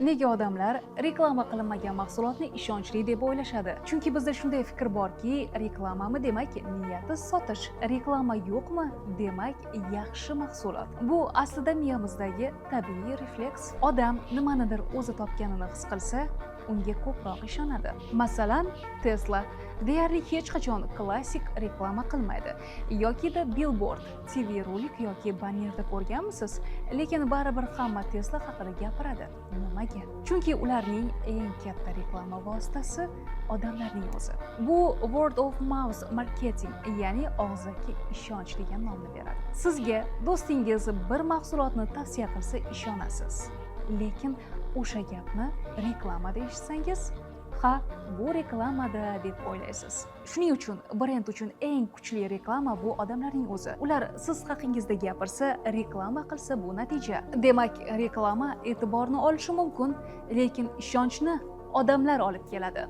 Nega odamlar reklama qilinmagan mahsulotni ishonchli deb o'ylashadi? Chunki bizda shunday fikr borki, reklamami demak niyati sotish, reklama yo'qmi demak yaxshi mahsulot. Bu aslida miyamizdagi tabiiy refleks. Odam nimanidir o'zi topganini his qilsa, unga ko'proq ishonadi. Masalan, Tesla deyarli hech qachon klassik reklama qilmaydi. Yokida billboard, TV rolik yoki bannerda ko'rganmisiz, lekin baribir hamma Tesla haqida gapiradi. Nimaga? Chunki ularning eng katta reklama vositasi odamlarning o'zi. Bu word of mouth marketing, ya'ni og'zaki ishonch degan nomni beradi. Sizga do'stingiz bir mahsulotni tavsiya qilsa ishonasiz. Lekin o'sha gapni reklamada eshitsangiz, ha, bu reklamada deb o'ylaysiz. Shuning uchun brend uchun eng kuchli reklama bu odamlarning o'zi. Ular siz haqingizda gapirsa, reklama qilsa bu natija. Demak, reklama e'tiborni olishi mumkin, lekin ishonchni odamlar olib keladi.